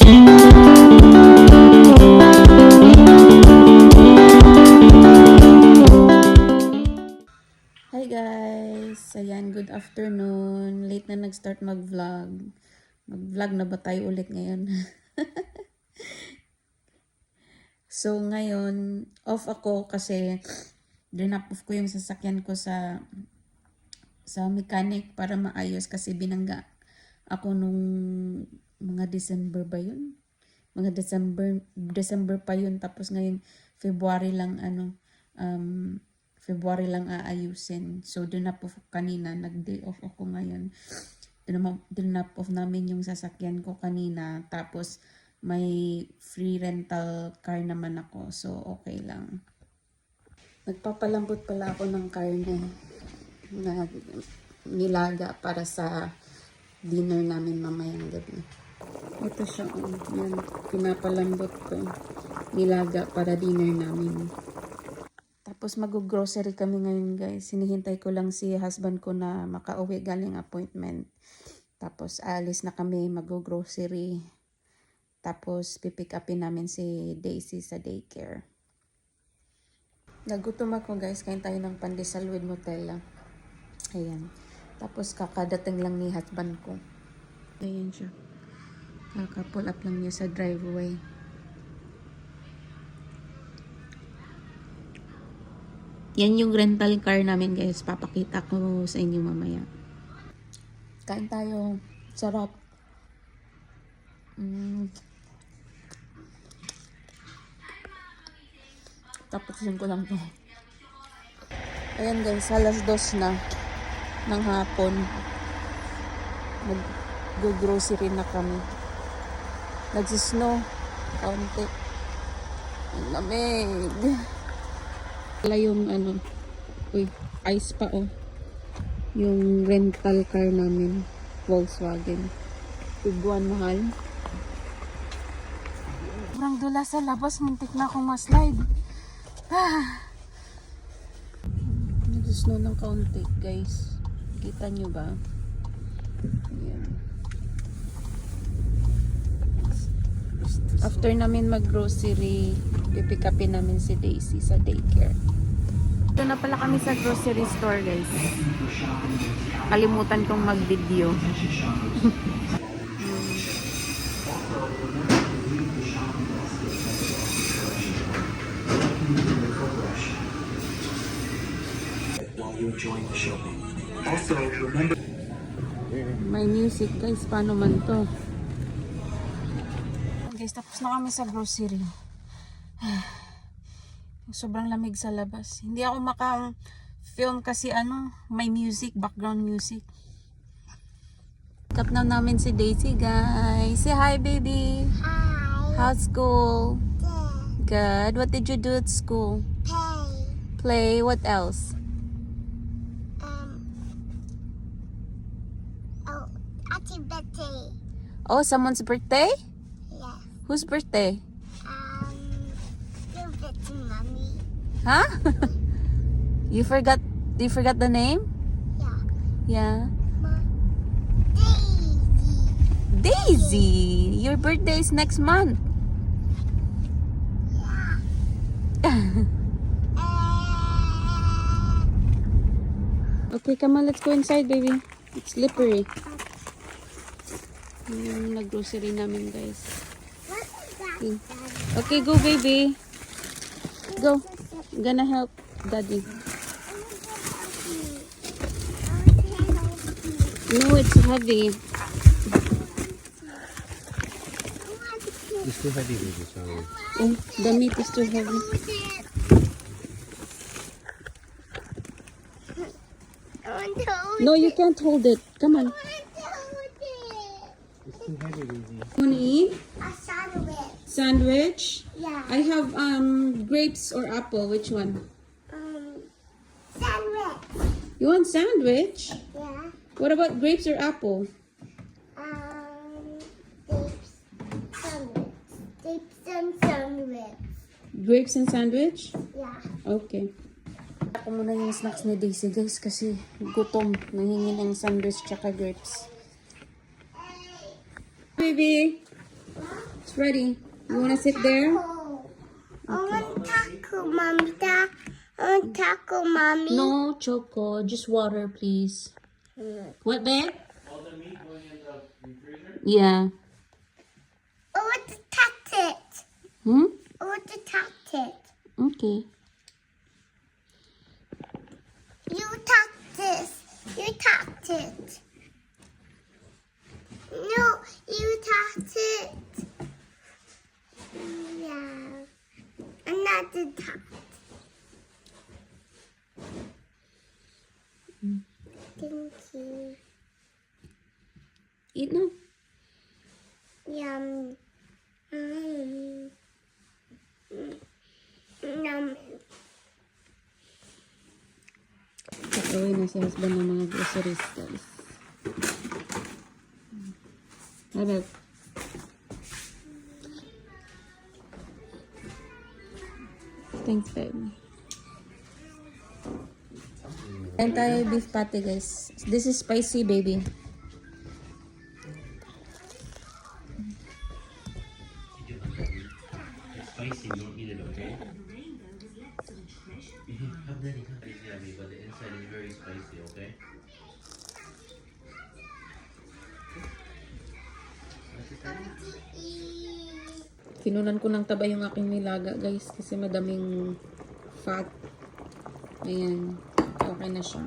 Hi guys! Ayan, good afternoon. Late na nag-start mag-vlog. Mag-vlog na ba tayo ulit ngayon? So ngayon, off ako kasi dinap-off ko yung sasakyan ko sa mechanic para maayos kasi binangga ako nung mga December ba yun? Mga December pa yun. Tapos ngayon, February lang February lang aayusin. So, dinap off kanina. Nag-day off ako ngayon. Dinap off namin yung sasakyan ko kanina. Tapos, may free rental car naman ako. So, okay lang. Nagpapalambot pala ako ng karne na nilaga para sa dinner namin mamayang gabi. Ito siya. Yan. Pinapalambot ko. Nilaga para dinner namin. Tapos mag-grocery kami ngayon guys. Hinihintay ko lang si husband ko na makauwi galing appointment. Tapos alis na kami mag-grocery. Tapos pipick upin namin si Daisy sa daycare. Nagutom ako guys. Kain tayo ng pandesal with Nutella. Ayan. Tapos kakadating lang ni husband ko. Ayan siya. Kaka-pull up lang niya sa driveway. Yan yung rental car namin guys. Papakita ko sa inyo mamaya. Kain tayo. Sarap. Tapusin ko lang to. Ayan guys. Alas 2 na ng hapon. Mag-grocery na kami. Nagsisnow. Kaunti. Ang lamig. Wala yung ice pa yung rental car namin, Volkswagen. Tiguan mahal. Sobrang dula sa labas, muntik na akong ma-slide. Nag-snow ng kaunti guys. Kita nyo ba? Ayan. After namin mag-grocery, pipick upin namin si Daisy sa daycare. Ito na pala kami sa grocery store guys. Kalimutan kong mag-video. May music guys, paano man to? Guys, tapos na kami sa grocery. Sobrang lamig sa labas. Hindi ako maka-film kasi may music, background music. Pick up na namin si Daisy guys. Say hi baby. Hi. How's school? Good. Good. What did you do at school? Play. Play. What else? Oh, happy birthday. Oh, someone's birthday? Yeah. Whose birthday? Give it to mommy. Huh? You forgot the name? Yeah. Yeah. Daisy. Daisy, your birthday is next month. Okay, come on, let's go inside, baby. It's slippery. Yung nag-grocery namin, guys. What is that? Okay. Okay, go, baby. Go. I'm gonna help Daddy. No, it's heavy. It's too heavy, baby. Sorry. Oh, the meat is too heavy. No, you can't hold it. Come on. It's too heavy, baby. Want to eat? A sandwich. Sandwich? Yeah. I have grapes or apple. Which one? Sandwich. You want sandwich? Yeah. What about grapes or apple? Grapes. Sandwich. Grapes and sandwich. Grapes and sandwich? Yeah. Okay. Ako muna yung snacks ni Daisy guys kasi gutom. Nahingi ng sandwich tsaka grapes. Baby! It's ready. You wanna sit there? Oh, I want taco, mommy. I want taco, mommy. No, Choco. Just water, please. What, babe? Yeah. I want to touch it. Hmm? I want to touch it. Okay. You touch this. You touch it. No, you touch it. Yeah. Another touch. Thank you. Eat now. Yum. Yum. Kakawin na si husband ng mga groceries, guys. Ano? Thanks, babe. And tayo beef patty, guys. This is spicy, baby. Spicy, don't eat it, okay? Have that, yummy, but the inside is very spicy, okay? Kinunan ko ng taba yung aking nilaga, guys, kasi madaming fat. Ayan. Okay na siya.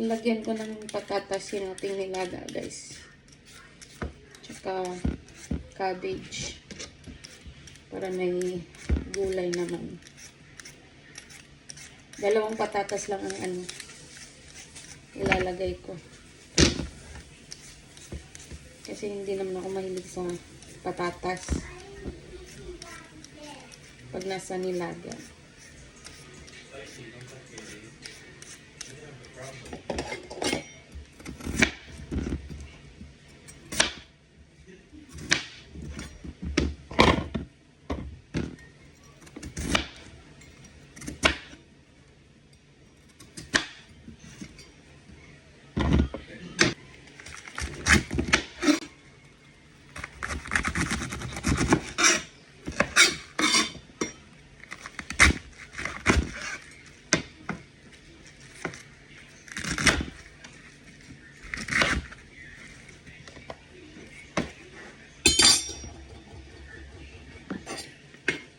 Lagyan ko ng patatas yung ating nilaga, guys. Tsaka cabbage. Para may gulay naman. Dalawang patatas lang ang ilalagay ko. Kasi hindi naman ako mahilig sa patatas pag nasa nilaga.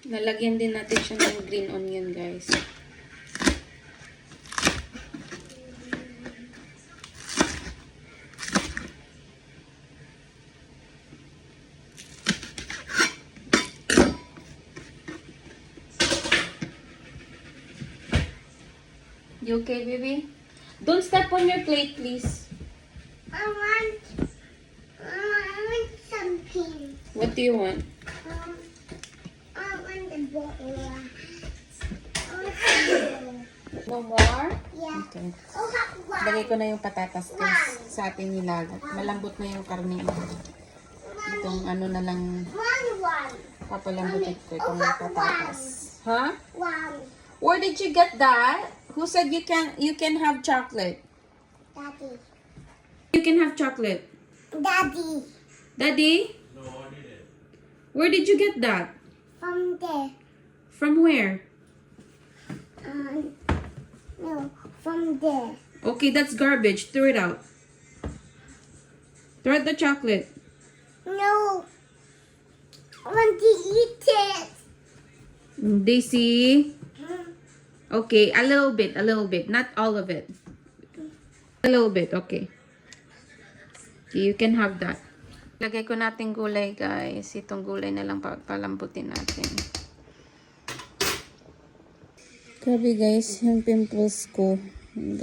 Nalagyan din natin siya ng green onion, guys. You okay, baby? Don't step on your plate, please. I want something. What do you want? I want the bottle. I want the No more? Yeah. Okay. Oh, one. Lagay ko na yung patatas, guys, sa ating nilaga. Malambot na yung karne. Itong ano na lang, One. papalambutin ko itong patatas. Huh? One. Where did you get that? Who said you can have chocolate? Daddy. You can have chocolate. Daddy. Daddy? Where did you get that? From there. From where? No, from there. Okay, that's garbage. Throw it out. Throw out the chocolate. No. I want to eat it. Daisy? Okay, a little bit. Not all of it. A little bit, okay. Okay, you can have that. Lagay ko natin gulay, guys. Itong gulay na lang palambutin natin. Grabe, guys, yung pimples ko.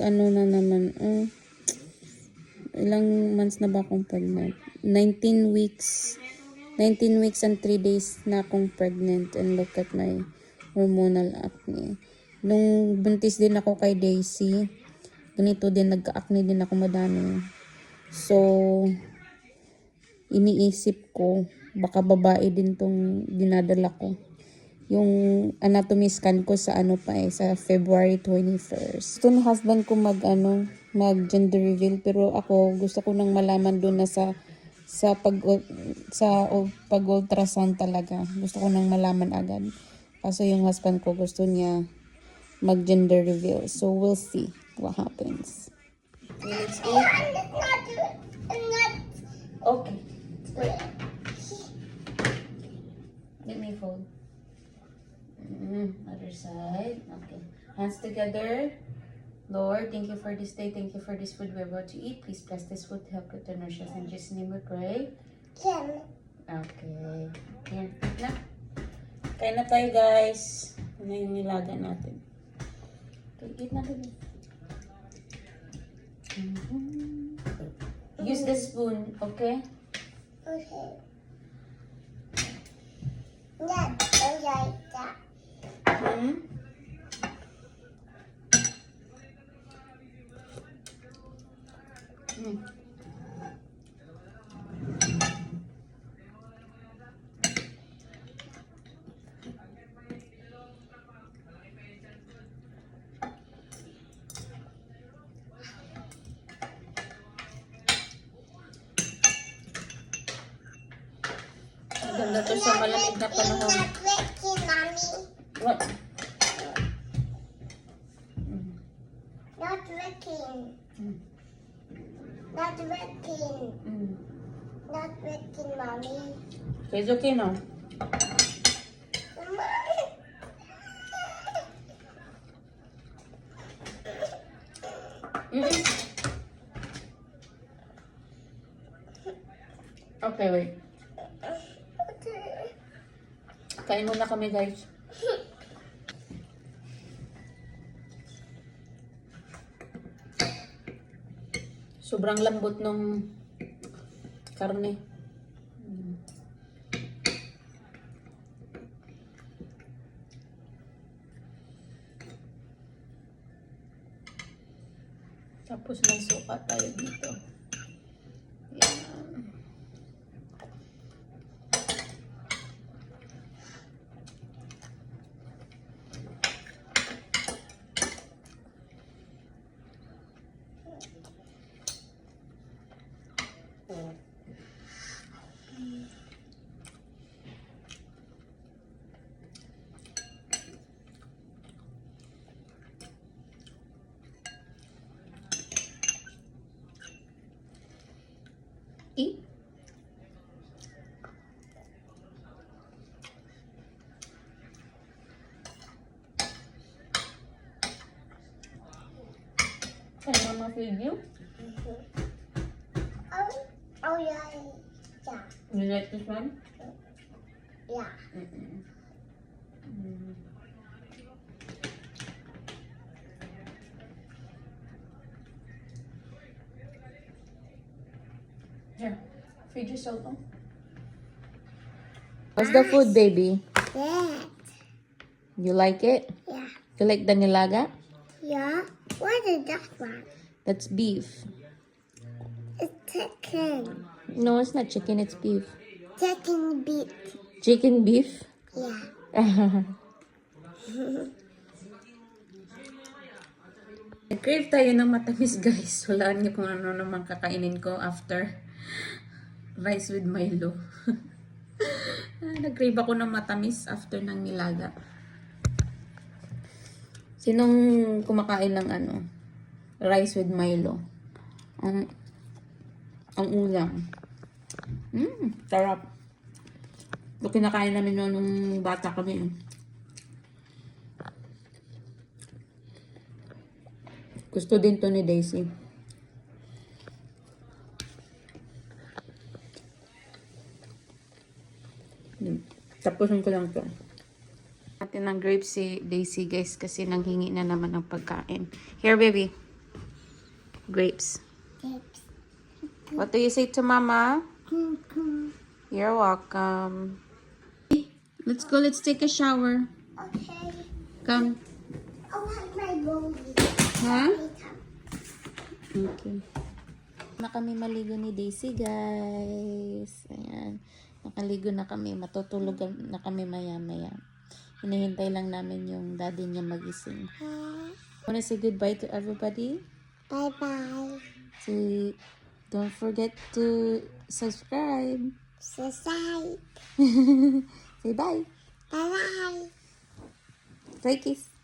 Ano na naman. Ilang months na ba akong pregnant? 19 weeks. 19 weeks and 3 days na akong pregnant. And look at my hormonal acne. Nung buntis din ako kay Daisy, ganito din, nagka-acne din ako madami. So, iniisip ko, baka babae din tong dinadala ko. Yung anatomy scan ko sa sa February 21st. Gusto ng husband ko mag-gender reveal, pero ako gusto ko nang malaman doon na pag ultrasound talaga. Gusto ko nang malaman agad. Kaso yung husband ko gusto niya mag-gender reveal. So we'll see what happens. Okay, let's eat. Okay. Wait. Let me fold. Other side. Okay. Hands together. Lord, thank you for this day. Thank you for this food we're about to eat. Please bless this food to help it to nourish us. In Jesus' name we pray. Can. Okay. Here, eat na. Kain na tayo, guys. Ano yung nilaga natin? Okay, eat na baby. Use the spoon, okay? Okay. Not like that. Hmm? Ganda to sa malamig na panahon. Not working, mommy. What? Not working. Not working. Not working, mommy. Okay, it's okay now. Okay, wait. Kain muna kami, guys. Sobrang lambot nung karne. Tapos may suka tayo dito. Yan. Eat. Can Mama feed you? Oh yeah. Yeah. You like this one? Yeah. Here, feed yourself. Oh. What's the food, baby? Yeah. You like it? Yeah. You like the nilaga? Yeah. What is that one? That's beef. It's chicken. No, it's not chicken, it's beef. Chicken beef. Chicken beef? Yeah. Nag-crave tayo ng matamis, guys. Walaan niyo kung ano naman kakainin ko after rice with Milo. Nag-crave ako ng matamis after ng nilaga. Sinong kumakain ng ano? Rice with Milo? Ang ulam. Sarap. Ito kinakain namin yun nung bata kami. Gusto din to ni Daisy. Tapusin ko lang to. Natin ng grapes si Daisy, guys, kasi nanghingi na naman ng pagkain. Here, baby. Grapes. Chips. What do you say to Mama? You're welcome. Let's go. Let's take a shower. Okay. Come. I want my bowl. Huh? Okay. Na kami maligo ni Daisy, guys. Ayan. Nakaligo na kami. Matutulog na kami maya-maya. Hinihintay lang namin yung daddy niya magising. Wanna say goodbye to everybody? Bye-bye. Say, don't forget to subscribe. Subscribe. Say bye. Bye-bye. Say kiss.